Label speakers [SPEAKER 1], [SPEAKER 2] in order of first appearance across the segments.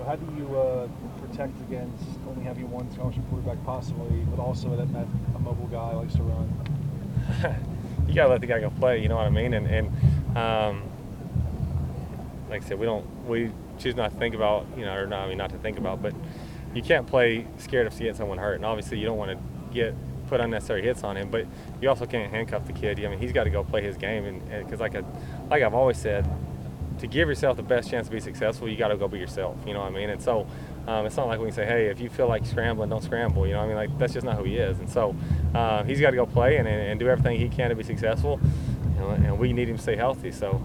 [SPEAKER 1] So how do you protect against only having one scholarship quarterback possibly, but also that a mobile guy likes to run?
[SPEAKER 2] You got to let the guy go play, you know what I mean? And like I said, we choose not to think about, or not to think about, but you can't play scared of getting someone hurt. And obviously you don't want to put unnecessary hits on him, but you also can't handcuff the kid. I mean, he's got to go play his game. And because like I've always said, to give yourself the best chance to be successful, you got to go be yourself, you know what I mean? And so it's not like we can say, hey, if you feel like scrambling, don't scramble, you know what I mean? Like, that's just not who he is. And so he's got to go play and do everything he can to be successful, and we need him to stay healthy. So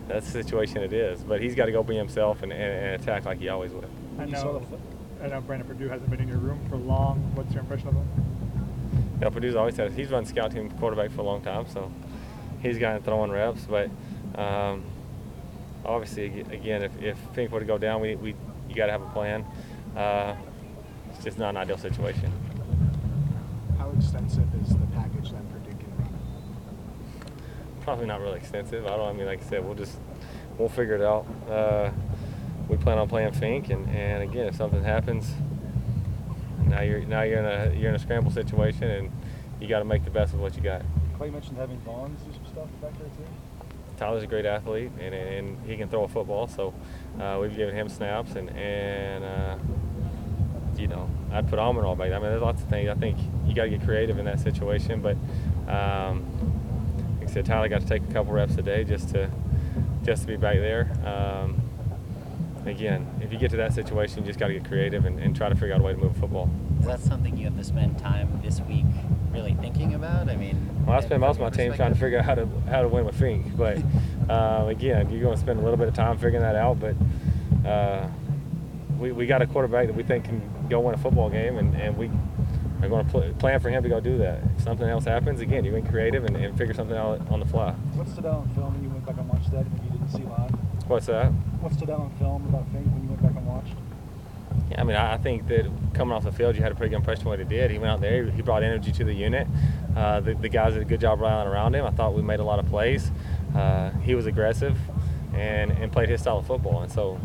[SPEAKER 2] that's the situation it is. But he's got to go be himself and attack like he always would.
[SPEAKER 3] I know Brandon Purdue hasn't been in your room for long. What's your impression of him?
[SPEAKER 2] Yeah, Purdue's always said he's run scout team quarterback for a long time, so he's gotten throwing reps. But obviously, again, if Fink were to go down, you got to have a plan. It's just not an ideal situation.
[SPEAKER 4] How extensive is the package that Purdue can run?
[SPEAKER 2] Probably not really extensive. Like I said, we'll figure it out. We plan on playing Fink, and again, if something happens, now you're in a scramble situation, and you got to make the best of what you got.
[SPEAKER 1] Clay mentioned having Bonds do some stuff back there too.
[SPEAKER 2] Tyler's a great athlete, and he can throw a football, so we've given him snaps, and I'd put Almond all back. I mean, there's lots of things. I think you got to get creative in that situation, but like I said, Tyler got to take a couple reps a day just to be back there. Again, if you get to that situation, you just got to get creative and try to figure out a way to move football.
[SPEAKER 5] Is that something you have to spend time this week really thinking about? I mean,
[SPEAKER 2] I spend most of my time trying to figure out how to win with Fink, but again, you're going to spend a little bit of time figuring that out. But we got a quarterback that we think can go win a football game, and we are going to plan for him to go do that. If something else happens, again, you get creative and figure something out on the fly.
[SPEAKER 1] What stood out on film when you went back and watched that when you didn't see live?
[SPEAKER 2] What's that?
[SPEAKER 1] What stood out on film about Fink when you went back and watched?
[SPEAKER 2] Yeah, I mean, I think that coming off the field, you had a pretty good impression of what he did. He went out there, he brought energy to the unit. The guys did a good job rallying around him. I thought we made a lot of plays. He was aggressive and played his style of football, and so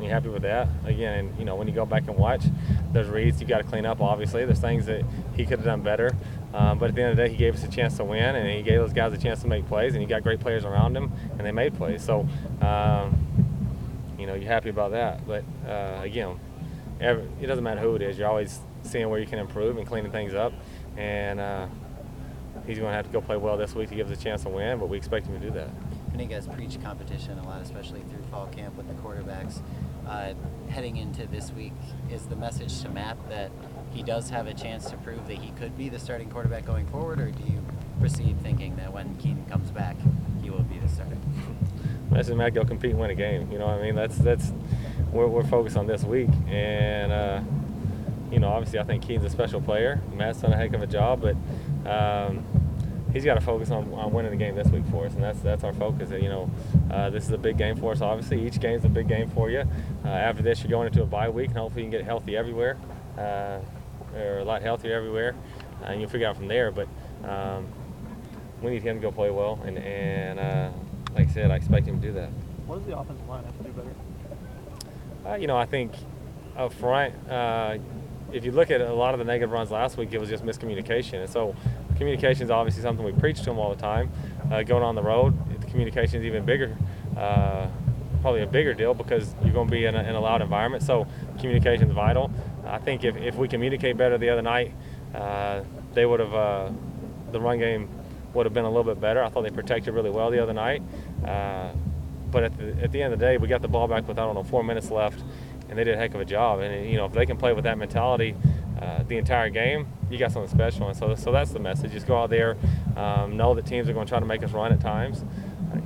[SPEAKER 2] you're happy with that. Again, and when you go back and watch, there's reads you got to clean up. Obviously, there's things that he could have done better. But at the end of the day, he gave us a chance to win, and he gave those guys a chance to make plays, and he got great players around him, and they made plays. So, you're happy about that. But again, it doesn't matter who it is. You're always seeing where you can improve and cleaning things up. And he's going to have to go play well this week to give us a chance to win, but we expect him to do that.
[SPEAKER 5] I know you guys preach competition a lot, especially through fall camp with the quarterbacks. Heading into this week, is the message to Matt that he does have a chance to prove that he could be the starting quarterback going forward, or do you proceed thinking that when Keenan comes back, he will be the starter?
[SPEAKER 2] Message Matt, go compete and win a game. You know what I mean? That's we're focused on this week, and obviously I think Keenan's a special player. Matt's done a heck of a job, but he's got to focus on winning the game this week for us, and that's our focus. This is a big game for us. Obviously, each game's a big game for you. After this, you're going into a bye week, and hopefully you can get healthy everywhere, or a lot healthier everywhere, and you'll figure out from there. But we need him to go play well, and like I said, I expect him to do that.
[SPEAKER 3] What does the offensive line have to do better?
[SPEAKER 2] I think up front, if you look at a lot of the negative runs last week, it was just miscommunication. And so communication is obviously something we preach to them all the time. Going on the road, the communication is even bigger, probably a bigger deal because you're going to be in a loud environment. So communication is vital. I think if we communicate better the other night, they would have the run game would have been a little bit better. I thought they protected really well the other night. But at the end of the day, we got the ball back with, 4 minutes left, and they did a heck of a job. And, if they can play with that mentality the entire game, you got something special. And so that's the message. Just go out there, know that teams are going to try to make us run at times,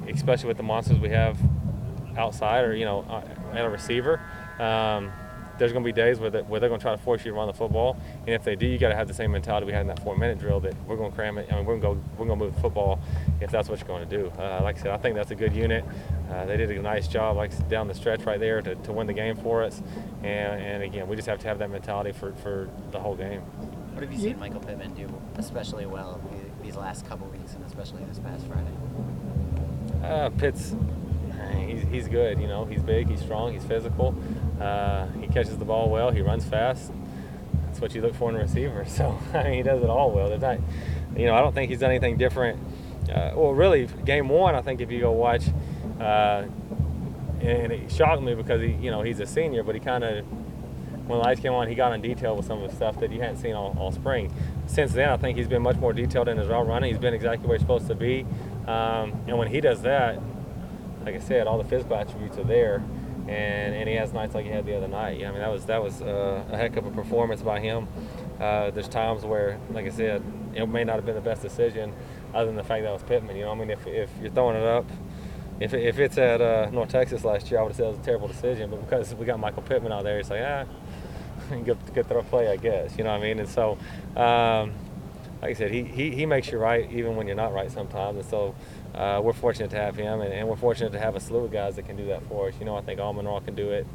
[SPEAKER 2] especially with the monsters we have outside or, at a receiver. There's going to be days where they're going to try to force you to run the football, and if they do, you got to have the same mentality we had in that 4-minute drill that we're going to cram it. We're going to move the football if that's what you're going to do. Like I said, I think that's a good unit. They did a nice job, down the stretch right there to win the game for us. And again, we just have to have that mentality for the whole game.
[SPEAKER 5] What have you seen Michael Pittman do especially well these last couple weeks, and especially this past Friday?
[SPEAKER 2] Pitt's, mean, he's good. You know, he's big, he's strong, he's physical. He catches the ball well. He runs fast. That's what you look for in a receiver. So I mean, he does it all well. There's not, you know, I don't think he's done anything different. Well, really, game one, I think if you go watch, and it shocked me because he's a senior, but he kind of, when the lights came on, he got in detail with some of the stuff that you hadn't seen all spring. Since then, I think he's been much more detailed in his route running. He's been exactly where he's supposed to be. And when he does that, like I said, all the physical attributes are there. And he has nights like he had the other night. I mean, that was a heck of a performance by him. There's times where, like I said, it may not have been the best decision, other than the fact that it was Pittman. You know, I mean, if you're throwing it up, if it's at North Texas last year, I would have said it was a terrible decision. But because we got Michael Pittman out there, it's like, good throw play, I guess. You know what I mean? And so, like I said, he makes you right even when you're not right sometimes. And so we're fortunate to have him, and we're fortunate to have a slew of guys that can do that for us. You know, I think Almonroe can do it.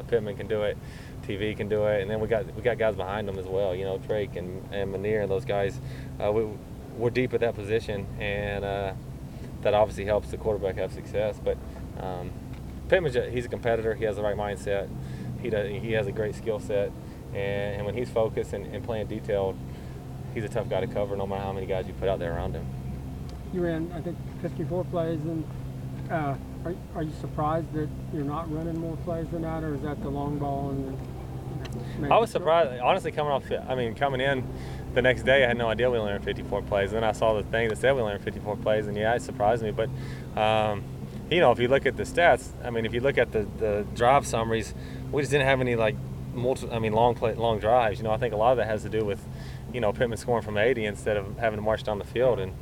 [SPEAKER 2] Pittman can do it. TV can do it, and then we got guys behind them as well. You know, Drake and Manier and those guys. We're deep at that position, and that obviously helps the quarterback have success. But Pittman, he's a competitor. He has the right mindset. He has a great skill set, and when he's focused and playing detailed, he's a tough guy to cover no matter how many guys you put out there around him.
[SPEAKER 6] You ran, I think, 54 plays, and are you surprised that you're not running more plays than that, or is that the long ball? And
[SPEAKER 2] I was surprised, honestly, coming in the next day, I had no idea we only ran 54 plays. And then I saw the thing that said we only ran 54 plays, and yeah, it surprised me. But you know, if you look at the stats, I mean, if you look at the drive summaries, we just didn't have any long drives. You know, I think a lot of that has to do with, you know, Pittman scoring from 80 instead of having to march down the field. And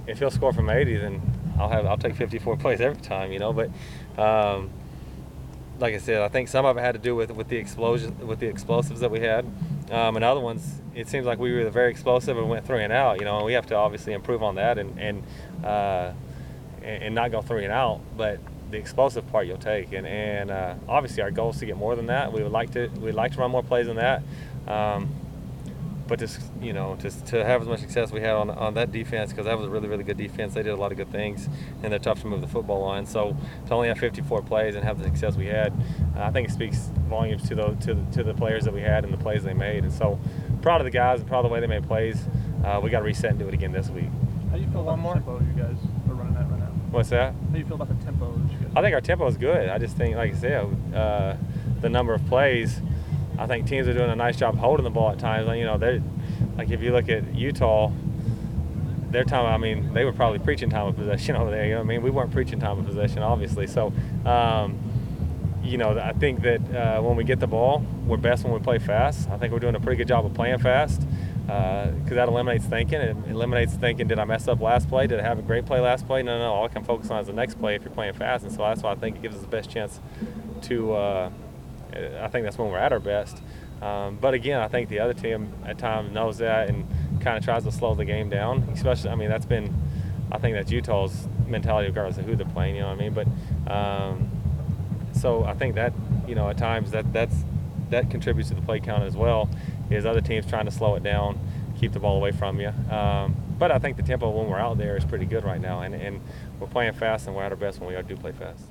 [SPEAKER 2] if he'll score from 80, then I'll take 54 plays every time. You know, but like I said, I think some of it had to do with the explosives that we had, and other ones, it seems like we were very explosive and went 3 and out. You know, and we have to obviously improve on that and not go 3 and out, but the explosive part you'll take, and obviously our goal is to get more than that. We'd like to run more plays than that, but just to have as much success we had on that defense, because that was a really, really good defense. They did a lot of good things, and they're tough to move the football on. So to only have 54 plays and have the success we had, I think it speaks volumes to the players that we had and the plays they made. And so proud of the guys and proud of the way they made plays. We got to reset and do it again this week.
[SPEAKER 3] How do you feel about the tempo you guys are running at right now?
[SPEAKER 2] What's that?
[SPEAKER 3] How do you feel about the tempo that you guys
[SPEAKER 2] I think our tempo is good. I just think, like I said, the number of plays, I think teams are doing a nice job holding the ball at times. You know, they're like, if you look at Utah, their time, I mean, they were probably preaching time of possession over there. You know what I mean? We weren't preaching time of possession, obviously. So, you know, I think that when we get the ball, we're best when we play fast. I think we're doing a pretty good job of playing fast, because that eliminates thinking. It eliminates thinking, did I mess up last play? Did I have a great play last play? No. All I can focus on is the next play if you're playing fast. And so that's why I think it gives us the best chance to I think that's when we're at our best. But again, I think the other team at times knows that and kind of tries to slow the game down. Especially, I mean, I think that's Utah's mentality regardless of who they're playing. You know what I mean? But so I think that, you know, at times that contributes to the play count as well. Is other teams trying to slow it down, keep the ball away from you. But I think the tempo when we're out there is pretty good right now, and we're playing fast, and we're at our best when we do play fast.